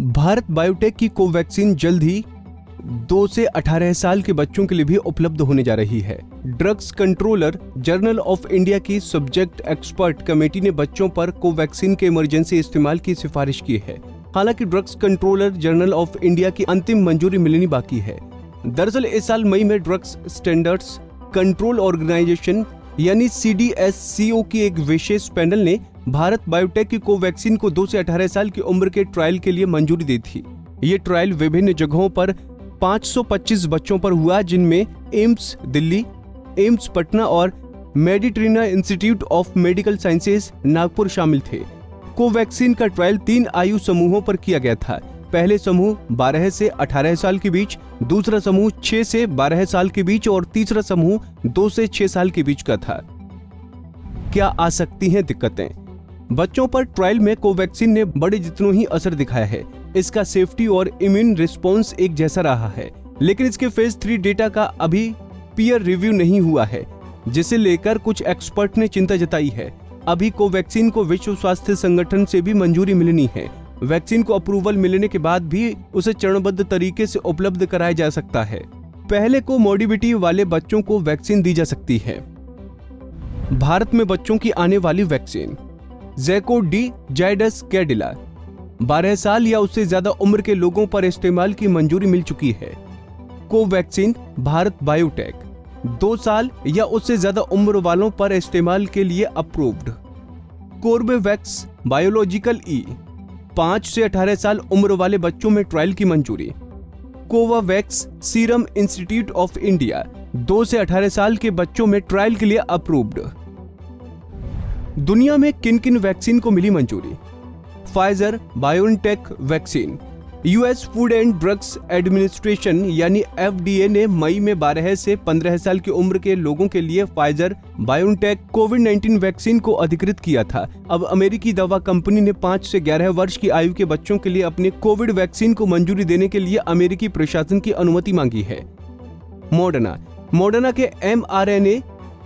Bharat biotech की Covaxin जल्द ही 2 से 18 साल के बच्चों के लिए भी उपलब्ध होने जा रही है। Drugs controller journal of India की सब्जेक्ट एक्सपर्ट कमेटी ने बच्चों पर कोवैक्सीन के इमरजेंसी इस्तेमाल की सिफारिश की है। हालांकि drugs controller journal of India की अंतिम मंजूरी मिलनी बाकी है। दरअसल इस साल मई में ड्रग्स स्टैंडर्ड्स कंट्रोल ऑर्गेनाइजेशन यानी CDSCO की एक विशेष पैनल ने भारत बायोटेक की कोवैक्सीन को 2 से 18 साल की उम्र के ट्रायल के लिए मंजूरी दी थी। ये ट्रायल विभिन्न जगहों पर 525 बच्चों पर हुआ, जिनमें एम्स दिल्ली, एम्स पटना और Mediterranean institute of medical sciences Nagpur शामिल थे। कोवैक्सीन का ट्रायल 3 आयु समूहों पर किया गया था। पहले समूह 12 से 18 साल के बीच, दूसरा समूह 6 से 12 साल के बीच और तीसरा समूह 2 से 6 साल के बीच का था। क्या आ सकती हैं दिक्कतें? बच्चों पर ट्रायल में कोवैक्सीन ने बड़े जितनों ही असर दिखाया है। इसका सेफ्टी और इम्यून रिस्पॉन्स एक जैसा रहा है, लेकिन इसके फेज 3 डेटा का अभी पीयर रिव्यू नहीं हुआ है, जिसे लेकर कुछ एक्सपर्ट ने चिंता जताई है। अभी कोवैक्सीन को विश्व स्वास्थ्य संगठन से भी मंजूरी मिलनी है। वैक्सीन को अप्रूवल मिलने के बाद भी उसे चरणबद्ध तरीके से उपलब्ध कराया जा सकता है। पहले कोमोर्बिडिटी वाले बच्चों को वैक्सीन दी जा सकती है। भारत में बच्चों की आने वाली वैक्सीन ज़ैको डी जायडस कैडिला 12 साल या उससे ज्यादा उम्र के लोगों पर इस्तेमाल की मंजूरी मिल चुकी है। कोवैक्सीन भारत बायोटेक 2 साल या उससे ज्यादा उम्र वालों पर इस्तेमाल के लिए अप्रूव्ड। कोर्बेवैक्स बायोलॉजिकल 5 से 18 साल उम्र वाले बच्चों में ट्रायल की मंजूरी। Covovax serum institute of India 2 से 18 साल के बच्चों में ट्रायल के लिए अप्रूव्ड। दुनिया में किन किन वैक्सीन को मिली मंजूरी? Pfizer BioNTech vaccine. US food and drugs administration यानी FDA ने मई में 12 से 15 साल की उम्र के लोगों के लिए फाइजर बायोनटेक कोविड-19 वैक्सीन को अधिकृत किया था। अब अमेरिकी दवा कंपनी ने 5 से 11 वर्ष की आयु के बच्चों के लिए अपने कोविड वैक्सीन को मंजूरी देने के लिए अमेरिकी प्रशासन की अनुमति मांगी है। मॉडर्ना के mRNA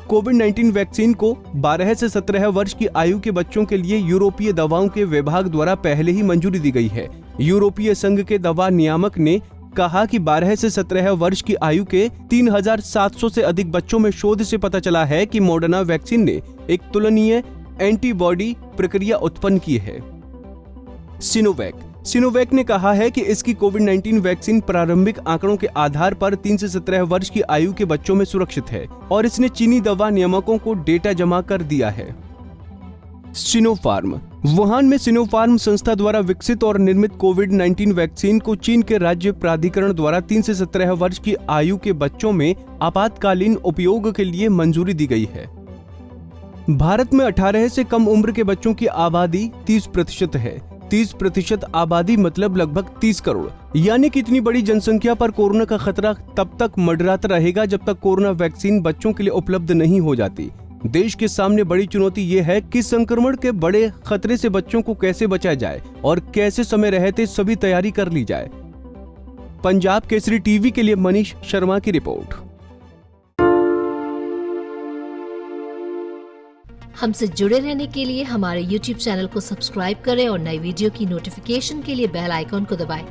कोविड-19 वैक्सीन को 12 से 17 वर्ष की आयु के बच्चों के लिए यूरोपीय दवाओं के विभाग द्वारा पहले ही मंजूरी दी गई है। यूरोपीय संघ के दवा नियामक ने कहा कि 12 से 17 वर्ष की आयु के 3700 से अधिक बच्चों में शोध से पता चला है कि मॉडर्ना वैक्सीन ने एक तुलनीय एंटीबॉडी प्रक्रिया उत्पन्न की है। सिनोवैक ने कहा है कि इसकी कोविड-19 वैक्सीन प्रारंभिक आंकड़ों के आधार पर 3 से 17 वर्ष की आयु के बच्चों में सुरक्षित है और इसने चीनी दवा नियामकों को डेटा जमा कर दिया है। सिनोफार्म वुहान में सिनोफार्म संस्था द्वारा विकसित और निर्मित कोविड-19 वैक्सीन को चीन के राज्य प्राधिकरण द्वारा 3 से 17 वर्ष की आयु के बच्चों में आपातकालीन उपयोग के लिए मंजूरी दी गई है। भारत में 18 से कम उम्र के बच्चों की आबादी 30% है। 30% आबादी मतलब लगभग 30 करोड़। यानी कि इतनी बड़ी जनसंख्या पर कोरोना का खतरा तब तक मंडराता रहेगा जब तक कोरोना वैक्सीन बच्चों के लिए उपलब्ध नहीं हो जाती। देश के सामने बड़ी चुनौती ये है कि संक्रमण के बड़े खतरे से बच्चों को कैसे बचाया जाए और कैसे समय रहते सभी तैयारी कर ली जाए। पंजाब केसरी टीवी के लिए मनीष शर्मा की रिपोर्ट। हमसे जुड़े रहने के लिए हमारे YouTube चैनल को सब्सक्राइब करें और नई वीडियो की नोटिफिकेशन के लिए बेल आइकॉन को दबाएं।